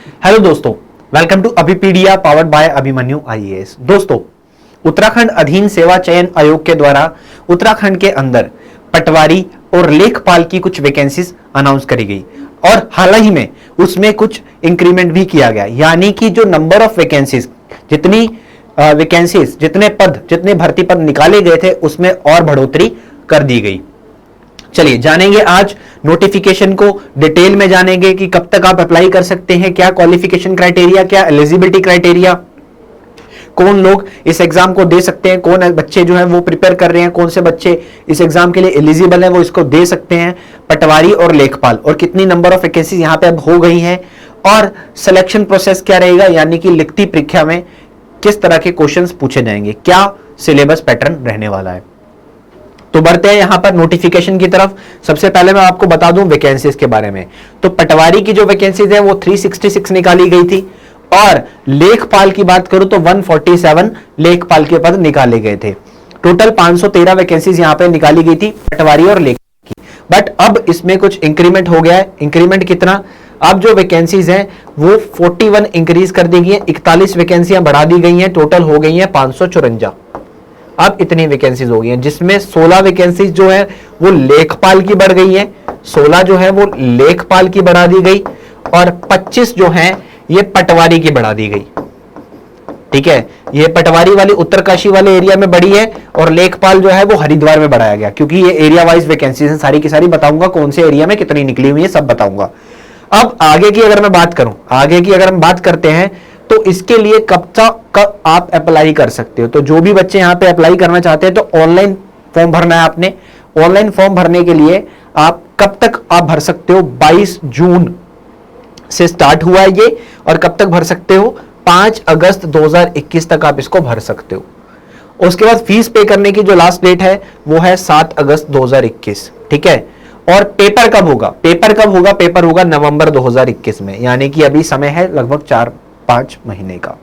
Hello दोस्तों, welcome to Abhipedia powered by Abhimanyu IAS. दोस्तों, उत्तराखंड अधीन सेवा चयन आयोग के द्वारा उत्तराखंड के अंदर पटवारी और लेखपाल की कुछ वैकेंसीज अनाउंस करी गई और हाल ही में उसमें कुछ इंक्रीमेंट भी किया गया, यानी कि जो नंबर ऑफ वैकेंसीज, जितनी वैकेंसीज, जितने पद, जितने भर्ती पद निकाले गए थे उसमें और बढ़ोतरी कर दी गई। चलिए जानेंगे आज नोटिफिकेशन को, डिटेल में जानेंगे कि कब तक आप अप्लाई कर सकते हैं, क्या क्वालिफिकेशन क्राइटेरिया, क्या एलिजिबिलिटी क्राइटेरिया, कौन लोग इस एग्जाम को दे सकते हैं, कौन बच्चे जो हैं वो प्रिपेयर कर रहे हैं, कौन से बच्चे इस एग्जाम के लिए एलिजिबल हैं वो इसको दे सकते हैं, पटवारी और लेखपाल, और कितनी नंबर ऑफ वैकेंसीज यहां पे अब हो गई हैं, और सिलेक्शन प्रोसेस क्या रहेगा, यानी कि लिखती परीक्षा में किस तरह के क्वेश्चंस पूछे जाएंगे, क्या सिलेबस पैटर्न रहने वाला है। तो बढ़ते हैं यहां पर नोटिफिकेशन की तरफ। सबसे पहले मैं आपको बता दूं वैकेंसीज के बारे में। तो पटवारी की जो वैकेंसीज है वो 366 निकाली गई थी, और लेखपाल की बात करूं तो 147 लेखपाल के पद निकाले गए थे। टोटल 513 वैकेंसीज यहां पे निकाली गई थी पटवारी और लेख की। बट अब इसमें कुछ इंक्रीमेंट हो गया है। इंक्रीमेंट कितना? अब जो वैकेंसीज हैं वो 41 इंक्रीज कर दी गई है, 41 वैकेंसियां बढ़ा दी गई हैं, टोटल हो गई हैं 554। अब इतनी वैकेंसीज हो गई हैं, जिसमें 16 वैकेंसीज जो है वो लेखपाल की बढ़ गई हैं, 16 जो है वो लेखपाल की बढ़ा दी गई, और 25 जो है ये पटवारी की बढ़ा दी गई। ठीक है, ये पटवारी वाली उत्तरकाशी वाले एरिया में बढ़ी है, और लेखपाल जो है वो हरिद्वार में बढ़ाया गया, क्योंकि ये एरिया वाइज वैकेंसीज हैं, सारी की सारी बताऊंगा कौन से एरिया में कितनी निकली हुई है, सब बताऊंगा। अब आगे की अगर मैं बात करूं, आगे की अगर हम बात करते हैं तो इसके लिए कब आप अप्लाई कर सकते हो। तो जो भी बच्चे यहां पे अप्लाई करना चाहते हैं तो ऑनलाइन फॉर्म भरना है आपने। ऑनलाइन फॉर्म भरने के लिए आप कब तक आप भर सकते हो? 22 जून से स्टार्ट हुआ है ये, और कब तक भर सकते हो? 5 अगस्त 2021 तक आप इसको भर सकते हो। उसके बाद फीस पे करने की जो लास्ट डेट है वो है 7 अगस्त 2021। ठीक है, और पेपर कब होगा? पेपर कब होगा? पेपर होगा नवंबर 2021 में, यानी कि अभी समय है लगभग 4-5 महीने का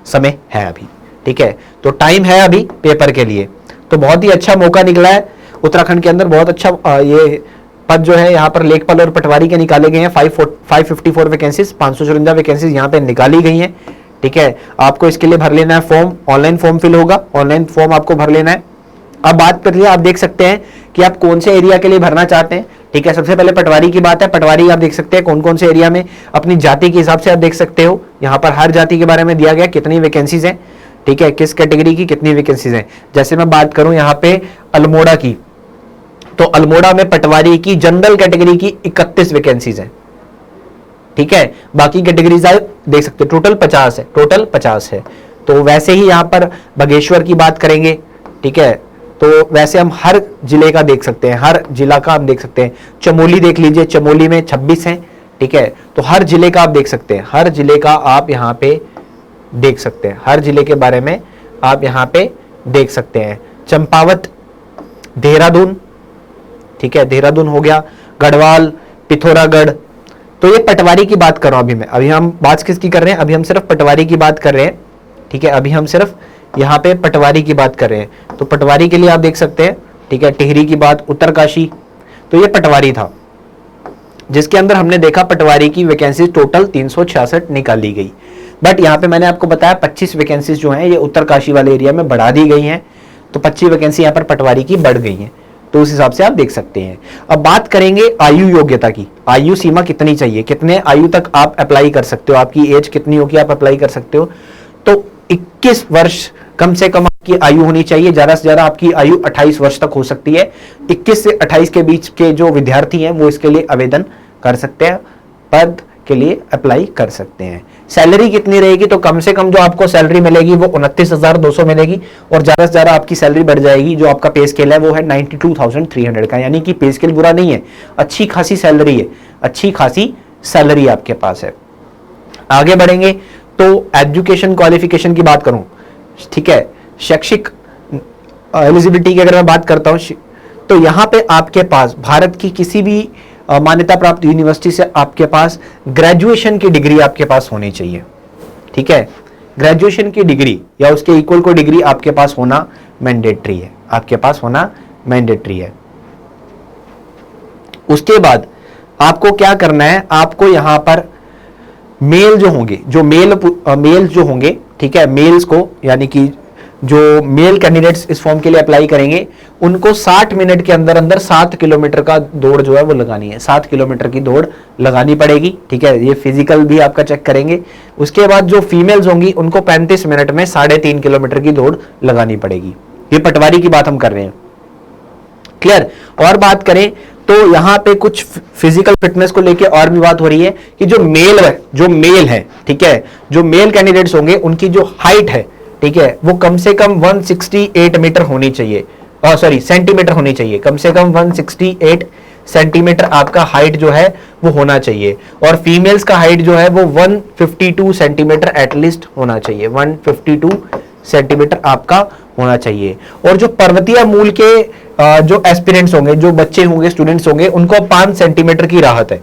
समय है अभी। ठीक है, तो टाइम है अभी पेपर के लिए। तो बहुत ही अच्छा मौका निकला है उत्तराखंड के अंदर, बहुत अच्छा ये पद जो है यहाँ पर लेखपाल और पटवारी के निकाले गए हैं। 554 वैकेंसीज, 554 वैकेंसीज यहाँ पे निकाली गई हैं। ठीक है, आपको इसके लिए भर लेना है फॉर्म, ऑनलाइन फॉर्म फिल होगा, ऑनलाइन फॉर्म आपको भर लेना है। अब बात करिए, आप देख सकते हैं कि आप कौन से एरिया के लिए भरना चाहते हैं। ठीक है, सबसे पहले पटवारी की बात है। पटवारी आप देख सकते हैं कौन कौन से एरिया में, अपनी जाति के हिसाब से आप देख सकते हो। यहाँ पर हर जाति के बारे में दिया गया कितनी वैकेंसीज हैं। ठीक है, किस कैटेगरी की कितनी वैकेंसीज हैं। जैसे मैं बात करूं यहाँ पे अल्मोड़ा की, तो अल्मोड़ा में पटवारी की जनरल कैटेगरी की 31 वैकेंसीज हैं। ठीक है, बाकी कैटेगरीज आप देख सकते हो, टोटल 50 है, टोटल 50 है। तो वैसे ही यहाँ पर बागेश्वर की बात करेंगे। ठीक है, तो वैसे हम हर जिले का देख सकते हैं, हर जिला का हम देख सकते हैं। चमोली देख लीजिए, चमोली में 26 हैं। ठीक है, तो हर जिले का आप देख सकते हैं, हर जिले का आप यहाँ पे देख सकते हैं, हर जिले के बारे में आप यहाँ पे देख सकते हैं। चंपावत, देहरादून, ठीक है, देहरादून हो गया, गढ़वाल, पिथौरागढ़। तो ये पटवारी की बात कर रहा हूं अभी मैं, अभी हम बात किसकी कर रहे हैं? अभी हम सिर्फ पटवारी की बात कर रहे हैं। ठीक है, अभी हम सिर्फ यहाँ पे पटवारी की बात कर रहे हैं। तो पटवारी के लिए आप देख सकते हैं। ठीक है, टिहरी की बात, उत्तरकाशी, तो ये पटवारी था, जिसके अंदर हमने देखा पटवारी की वैकेंसी टोटल 366 निकाली गई। बट यहाँ पे मैंने आपको बताया 25 वैकेंसीज जो हैं ये उत्तरकाशी वाले एरिया में बढ़ा दी गई हैं, तो 25 वैकेंसी यहाँ पर पटवारी की बढ़ गई हैं। तो उस हिसाब से आप देख सकते हैं। अब बात करेंगे आयु योग्यता की, आयु सीमा कितनी चाहिए, कितने आयु तक आप अप्लाई कर सकते हो, आपकी एज कितनी होगी आप अप्लाई कर सकते हो। तो 21 वर्ष कम से कम आपकी आयु होनी चाहिए, ज्यादा से ज्यादा आपकी आयु 28 वर्ष तक हो सकती है। 21 से 28 के बीच के जो विद्यार्थी हैं वो इसके लिए आवेदन कर सकते हैं, पद के लिए अप्लाई कर सकते हैं। सैलरी कितनी रहेगी? तो कम से कम जो आपको सैलरी मिलेगी वो 29,200 मिलेगी, और ज्यादा से ज्यादा आपकी सैलरी बढ़ जाएगी। जो आपका पे स्केल है वो है 92,300 का, यानी कि पे स्केल बुरा नहीं है, अच्छी खासी सैलरी है, अच्छी खासी सैलरी आपके पास है। आगे बढ़ेंगे तो एजुकेशन क्वालिफिकेशन की बात करूं, ठीक है, शैक्षिक एलिजिबिलिटी की अगर मैं बात करता हूं तो यहां पे आपके पास भारत की किसी भी मान्यता प्राप्त यूनिवर्सिटी से आपके पास ग्रेजुएशन की डिग्री आपके पास होनी चाहिए। ठीक है, ग्रेजुएशन की डिग्री या उसके इक्वल को डिग्री आपके पास होना मैंडेटरी है, आपके पास होना मैंडेटरी है। उसके बाद आपको क्या करना है, आपको यहां पर मेल जो होंगे, जो मेल जो होंगे, ठीक है, मेल्स को, यानी कि जो मेल कैंडिडेट्स इस फॉर्म के लिए अप्लाई करेंगे, उनको 60 मिनट के अंदर अंदर 7 किलोमीटर का दौड़ जो है वो लगानी है, 7 किलोमीटर की दौड़ लगानी पड़ेगी, ठीक है। ये फिजिकल भी आपका चेक करेंगे। उसके बाद जो फीमेल्स होंगी उनको 35 मिनट में 3.5 किलोमीटर की दौड़ लगानी पड़ेगी। ये पटवारी की बात हम कर रहे हैं, क्लियर। और बात करें तो यहां पे कुछ फिजिकल फिटनेस को लेके और भी बात हो रही है कि जो मेल है, ठीक है, जो मेल कैंडिडेट्स होंगे उनकी जो हाइट है, ठीक है, वो कम से कम 168 मीटर होनी चाहिए, सेंटीमीटर होनी चाहिए, कम से कम 168 सेंटीमीटर आपका हाइट जो है वो होना चाहिए। और फीमेल्स का हाइट जो है वो 152 सेंटीमीटर एटलीस्ट होना चाहिए, 152 सेंटीमीटर आपका होना चाहिए। और जो पर्वतीय मूल के जो एस्पिरेंट्स होंगे, जो बच्चे होंगे, स्टूडेंट्स होंगे, उनको 5 सेंटीमीटर की राहत है,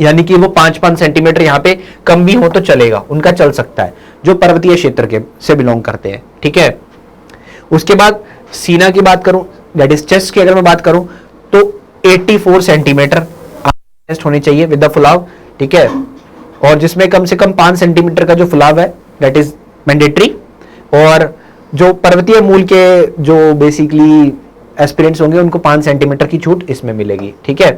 यानी कि वो 5-5 सेंटीमीटर यहां पे कम भी हो तो चलेगा, उनका चल सकता है, जो पर्वतीय क्षेत्र के से बिलोंग करते हैं, ठीक है। उसके बाद सीना की बात करूं, दैट इज चेस्ट की अगर मैं बात करूं तो 84 सेंटीमीटर चेस्ट होनी चाहिए विद द फुलाव, ठीक है, और जिसमें कम से कम 5 सेंटीमीटर का जो फुलाव है दैट इज मैंडेटरी। और जो पर्वतीय मूल के जो बेसिकली एस्पिरेंट्स होंगे उनको 5 सेंटीमीटर की छूट इसमें मिलेगी, ठीक है।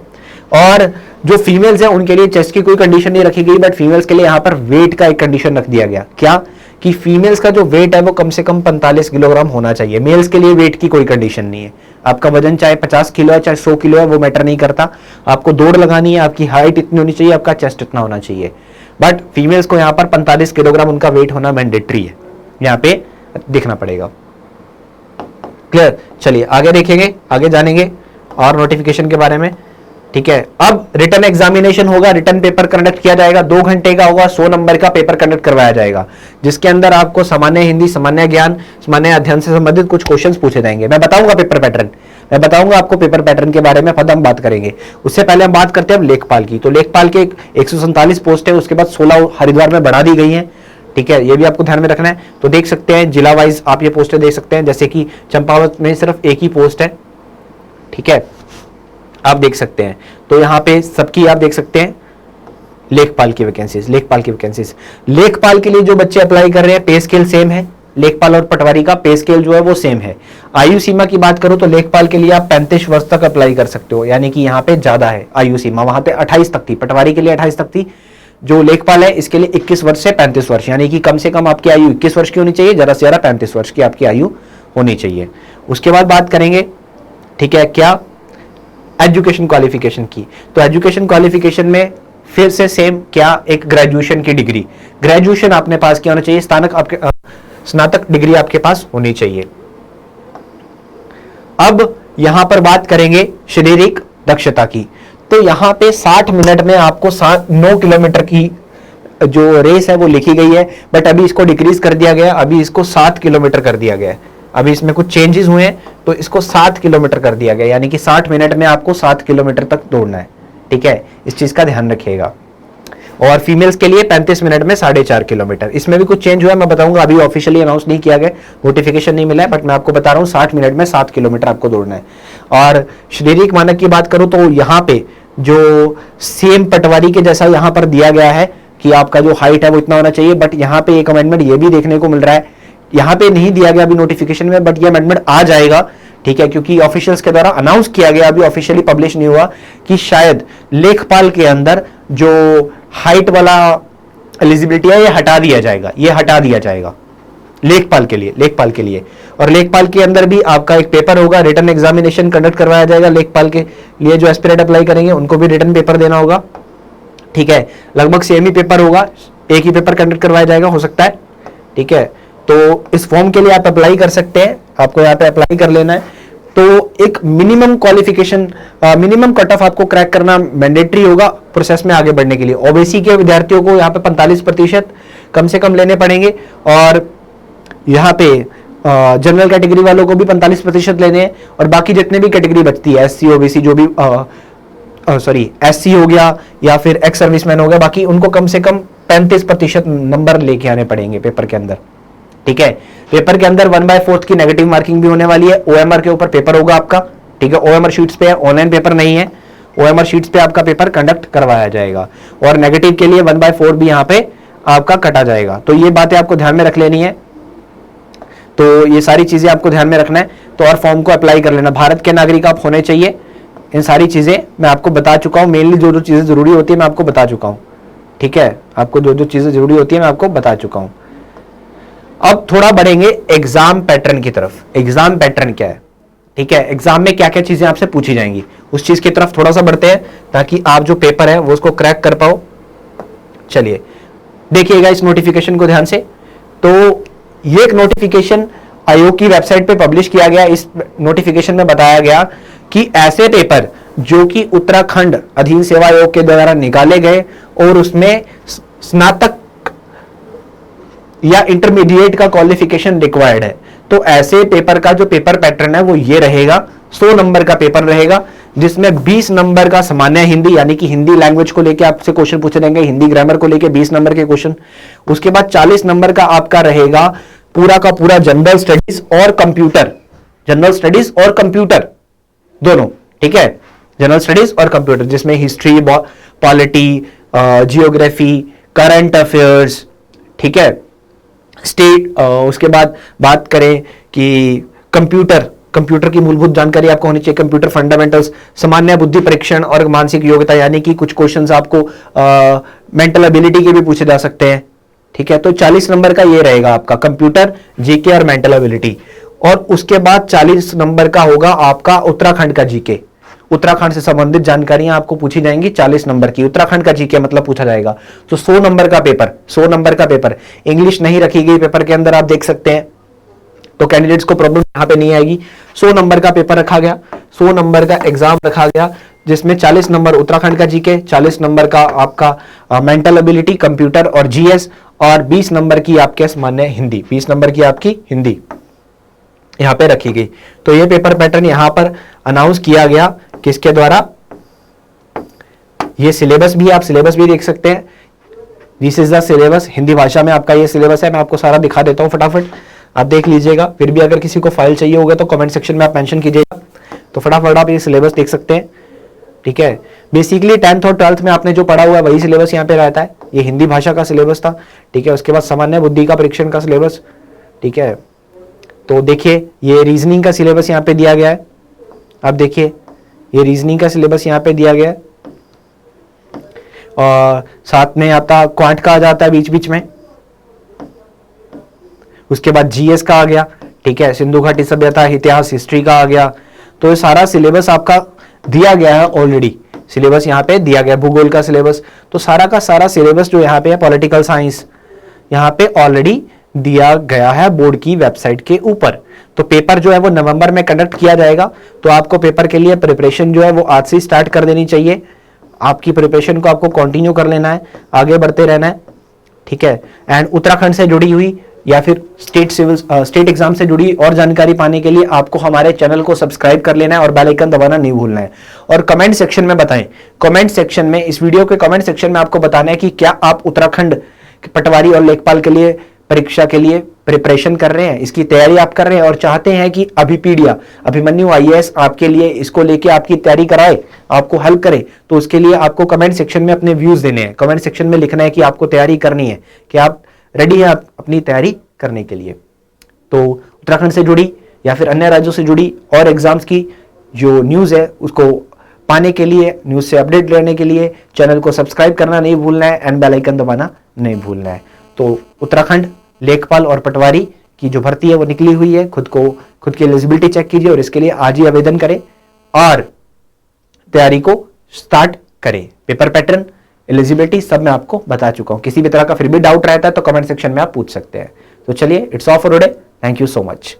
और जो फीमेल्स हैं उनके लिए चेस्ट की कोई कंडीशन नहीं रखी गई, बट फीमेल्स के लिए यहां पर वेट का एक कंडीशन रख दिया गया, क्या कि फीमेल्स का जो वेट है वो कम से कम 45 किलोग्राम होना चाहिए। मेल्स के लिए वेट की कोई कंडीशन नहीं है, आपका वजन चाहे 50 किलो है चाहे 100 किलो है वो मैटर नहीं करता, आपको दौड़ लगानी है, आपकी हाइट इतनी होनी चाहिए, आपका चेस्ट इतना होना चाहिए। बट फीमेल्स को यहां पर 45 किलोग्राम उनका वेट होना मैंडेटरी है, यहां पे देखना पड़ेगा, क्लियर। चलिए आगे देखेंगे, आगे जानेंगे और नोटिफिकेशन के बारे में, ठीक है। अब रिटन एग्जामिनेशन होगा, रिटन पेपर कंडक्ट किया जाएगा, 2 घंटे का होगा, 100 नंबर का पेपर कंडक्ट करवाया जाएगा, जिसके अंदर आपको सामान्य हिंदी, सामान्य ज्ञान, सामान्य अध्ययन से संबंधित कुछ क्वेश्चंस पूछे जाएंगे। मैं बताऊंगा पेपर पैटर्न, मैं बताऊंगा आपको पेपर पैटर्न के बारे में, पद हम बात करेंगे। उससे पहले हम बात करते हैं लेखपाल की। तो लेखपाल के 147 पोस्ट है, उसके बाद 16 हरिद्वार में बढ़ा दी गई है, ठीक है, ये भी आपको ध्यान में रखना है। तो देख सकते हैं जिला वाइज आप ये पोस्टें देख सकते हैं, जैसे कि चंपावत में सिर्फ एक ही पोस्ट है, ठीक है, आप देख सकते हैं। तो यहां पे सबकी आप देख सकते हैं लेखपाल की वैकेंसीज, लेखपाल की वैकेंसीज। लेखपाल के लिए जो बच्चे अप्लाई कर रहे हैं पे स्केल सेम है, लेखपाल और पटवारी का पे स्केल जो है वो सेम है। आयु सीमा की बात करूं तो लेखपाल के लिए आप 35 वर्ष तक अप्लाई कर सकते हो, यानी कि यहां पे ज्यादा है आयु सीमा, वहां पे 28 तक थी, पटवारी के लिए 28 तक थी। जो लेखपाल है इसके लिए 21 वर्ष से 35 वर्ष, यानी कि कम से कम आपकी आयु 21 वर्ष की होनी चाहिए, ज्यादा से ज्यादा 35 वर्ष की आपकी आयु होनी चाहिए। उसके बाद बात करेंगे, ठीक है, क्या एजुकेशन क्वालिफिकेशन की। तो एजुकेशन क्वालिफिकेशन में फिर से सेम, क्या एक ग्रेजुएशन की डिग्री, ग्रेजुएशन आपने पास किया होना चाहिए, स्नातक डिग्री आपके पास होनी चाहिए। अब यहां पर बात करेंगे शारीरिक दक्षता की। तो यहां पे 60 मिनट में आपको 9 किलोमीटर की जो रेस है वो लिखी गई है, बट अभी इसको डिक्रीज कर दिया गया, अभी इसको 7 किलोमीटर कर दिया गया है, अभी इसमें कुछ चेंजेस हुए हैं तो इसको 7 किलोमीटर कर दिया गया, यानी कि 60 मिनट में आपको 7 किलोमीटर तक दौड़ना है, ठीक है, इस चीज का ध्यान रखिएगा। और फीमेल्स के लिए 35 मिनट में 4.5 किलोमीटर, इसमें भी कुछ चेंज हुआ है, मैं बताऊंगा, अभी ऑफिशियली अनाउंस नहीं किया गया, नोटिफिकेशन नहीं मिला है, बट मैं आपको बता रहा हूं 60 मिनट में 7 किलोमीटर आपको दौड़ना है। और शारीरिक मानक की बात करूं तो यहां पे जो सेम पटवारी के जैसा यहां पर दिया गया है कि आपका जो हाइट है वो इतना होना चाहिए, बट यहां पे एक अमेंडमेंट ये भी देखने को मिल रहा है, यहां पे नहीं दिया गया अभी नोटिफिकेशन में, बट ये अमेंडमेंट आ जाएगा, ठीक है, क्योंकि ऑफिशियल्स के द्वारा अनाउंस किया गया, अभी ऑफिशियली पब्लिश नहीं हुआ, कि शायद लेखपाल के अंदर जो हाइट वाला एलिजिबिलिटी है ये हटा दिया जाएगा, ये हटा दिया जाएगा लेखपाल के लिए, लेखपाल के लिए। और लेखपाल के अंदर भी आपका एक पेपर होगा, रिटन एग्जामिनेशन कंडक्ट करवाया जाएगा लेखपाल के लिए, जो एस्पिरेंट अप्लाई करेंगे उनको भी रिटन पेपर देना होगा, ठीक है, लगभग सेम ही पेपर होगा, एक ही पेपर कंडक्ट करवाया जाएगा हो सकता है, ठीक है। तो इस फॉर्म के लिए आप अप्लाई कर सकते हैं, आपको यहाँ पे अप्लाई कर लेना है। तो एक minimum qualification, minimum cut off आपको क्रैक करना मैंडेटरी होगा प्रोसेस में आगे बढ़ने के लिए। ओबीसी के विद्यार्थियों को यहाँ पे 45% कम से कम लेने पड़ेंगे, और यहाँ पे जनरल कैटेगरी वालों को भी 45% लेने हैं, और बाकी जितने भी कैटेगरी बचती है, एससी ओबीसी जो भी एससी हो गया या फिर एक्स सर्विसमैन हो गया, बाकी उनको कम से कम 35% नंबर लेके आने पड़ेंगे पेपर के अंदर, ठीक है। पेपर के अंदर 1/4 की नेगेटिव मार्किंग भी होने वाली है, ओएमआर के ऊपर पेपर होगा आपका, ठीक है, ओएमआर शीट्स पे है, ऑनलाइन पेपर नहीं है। OMR शीट्स पे आपका पेपर कंडक्ट करवाया जाएगा और नेगेटिव के लिए 1/4 भी यहाँ पे आपका कटा जाएगा। तो ये बातें आपको ध्यान में रख लेनी है। तो ये सारी चीजें आपको ध्यान में रखना है। तो और फॉर्म को अप्लाई कर लेना। भारत के नागरिक आप होने चाहिए। इन सारी चीजें मैं आपको बता चुका हूं। मेनली जो जो चीजें जरूरी होती है मैं आपको बता चुका हूं। ठीक है, आपको जो जो चीजें जरूरी होती है मैं आपको बता चुका हूं। अब थोड़ा बढ़ेंगे एग्जाम पैटर्न की तरफ। एग्जाम पैटर्न क्या है, ठीक है, एग्जाम में क्या क्या चीजें आपसे पूछी जाएंगी उस चीज की तरफ थोड़ा सा बढ़ते हैं ताकि आप जो पेपर है वो उसको क्रैक कर पाओ। चलिए देखिएगा इस नोटिफिकेशन को ध्यान से। तो ये एक नोटिफिकेशन आयोग की वेबसाइट पे पब्लिश किया गया। इस नोटिफिकेशन में बताया गया कि ऐसे पेपर जो कि उत्तराखंड अधीन सेवा आयोग के द्वारा निकाले गए और उसमें स्नातक या इंटरमीडिएट का क्वालिफिकेशन रिक्वायर्ड है, तो ऐसे पेपर का जो पेपर पैटर्न है वो ये रहेगा। 100 नंबर का पेपर रहेगा जिसमें 20 नंबर का सामान्य हिंदी यानी कि हिंदी लैंग्वेज को लेके आपसे क्वेश्चन पूछे जाएंगे, हिंदी ग्रामर को लेके 20 नंबर के क्वेश्चन। उसके बाद 40 नंबर का आपका रहेगा पूरा का पूरा जनरल स्टडीज और कंप्यूटर, जनरल स्टडीज और कंप्यूटर दोनों, ठीक है, जनरल स्टडीज और कंप्यूटर, जिसमें history, polity, geography, current affairs, ठीक है, स्टेट। उसके बाद बात करें कि कंप्यूटर की मूलभूत जानकारी आपको होनी चाहिए, कंप्यूटर फंडामेंटल्स, सामान्य बुद्धि परीक्षण और मानसिक योग्यता, यानी कि कुछ क्वेश्चंस आपको मेंटल एबिलिटी के भी पूछे जा सकते हैं, ठीक है। तो 40 नंबर का ये रहेगा आपका कंप्यूटर, जीके और मेंटल एबिलिटी। और उसके बाद 40 नंबर का होगा आपका उत्तराखंड का जीके। उत्तराखंड से संबंधित जानकारियां आपको पूछी जाएंगी 40 नंबर की। उत्तराखंड का जीके मतलब पूछा जाएगा। तो 100 नंबर का पेपर, 100 नंबर का पेपर, इंग्लिश नहीं रखी गई पेपर के अंदर, आप देख सकते हैं। तो कैंडिडेट्स को प्रॉब्लम यहां पे नहीं आएगी। 100 नंबर का पेपर रखा गया, 100 नंबर का एग्जाम रखा गया, जिसमें 40 नंबर उत्तराखंड का जीके, 40 नंबर का आपका मेंटल एबिलिटी, कंप्यूटर और जीएस, और 20 नंबर की आपके सामान्य हिंदी, 20 नंबर की आपकी हिंदी यहां पे रखी गई। तो ये पेपर पैटर्न यहां पर अनाउंस किया गया किसके द्वारा। ये सिलेबस भी, आप सिलेबस भी देख सकते हैं। This is the syllabus, Hindi भाषा में आपका ये सिलेबस है। मैं आपको सारा दिखा देता हूं, फटाफट आप देख लीजिएगा। फिर भी अगर किसी को फाइल चाहिए होगा तो कमेंट सेक्शन में आप मेंशन कीजिएगा। तो फटाफट आप ये सिलेबस देख सकते हैं, ठीक है। बेसिकली 10th और 12th में आपने जो पढ़ा हुआ है वही सिलेबस यहाँ पे रहता है। ये हिंदी भाषा का सिलेबस था, ठीक है। उसके बाद सामान्य बुद्धि का परीक्षण का सिलेबस, ठीक है। तो देखिए ये रीजनिंग का सिलेबस यहाँ पे दिया गया है। आप देखिए ये रीजनिंग का सिलेबस यहाँ पे दिया गया है, और साथ में आपका क्वांट का आ जाता है बीच बीच में। उसके बाद जीएस का आ गया, ठीक है, सिंधु घाटी सभ्यता, इतिहास, हिस्ट्री का आ गया। तो ये सारा सिलेबस आपका दिया गया है ऑलरेडी, सिलेबस यहाँ पे दिया गया, भूगोल का सिलेबस। तो सारा का सारा सिलेबस जो यहाँ पे है, पॉलिटिकल साइंस, यहाँ पे ऑलरेडी दिया गया है बोर्ड की वेबसाइट के ऊपर। तो पेपर जो है वो नवंबर में कंडक्ट किया जाएगा। तो आपको पेपर के लिए प्रिपरेशन जो है वो आज से स्टार्ट कर देनी चाहिए। आपकी प्रिपरेशन को आपको कंटिन्यू कर लेना है, आगे बढ़ते रहना है, ठीक है। एंड उत्तराखंड से जुड़ी हुई या फिर स्टेट एग्जाम से जुड़ी और जानकारी पाने के लिए आपको हमारे चैनल को सब्सक्राइब कर लेना है और बेल आइकन दबाना नहीं भूलना है। और कमेंट सेक्शन में बताएं, कमेंट सेक्शन में, इस वीडियो के कमेंट सेक्शन में आपको बताना है कि क्या आप उत्तराखंड पटवारी और लेखपाल के लिए परीक्षा के लिए प्रिपरेशन कर रहे हैं, इसकी तैयारी आप कर रहे हैं और चाहते हैं कि अभिपीडिया, अभिमन्यु आईएएस आपके लिए इसको लेके आपकी तैयारी कराए, आपको हेल्प करे। तो उसके लिए आपको कमेंट सेक्शन में अपने व्यूज देने हैं। कमेंट सेक्शन में लिखना है कि आपको तैयारी करनी है, कि आप रेडी हैं अपनी तैयारी करने के लिए। तो उत्तराखंड से जुड़ी या फिर अन्य राज्यों से जुड़ी और एग्जाम्स की जो न्यूज है उसको पाने के लिए, न्यूज से अपडेट लेने के लिए चैनल को सब्सक्राइब करना नहीं भूलना है एंड बेल आइकन दबाना नहीं भूलना है। तो उत्तराखंड लेखपाल और पटवारी की जो भर्ती है वो निकली हुई है। खुद की एलिजिबिलिटी चेक कीजिए और इसके लिए आज ही आवेदन करें और तैयारी को स्टार्ट करें। पेपर पैटर्न, एलिजिबिलिटी सब मैं आपको बता चुका हूं। किसी भी तरह का फिर भी डाउट रहता है तो कमेंट सेक्शन में आप पूछ सकते हैं। तो चलिए, it's all for today. Thank you so much.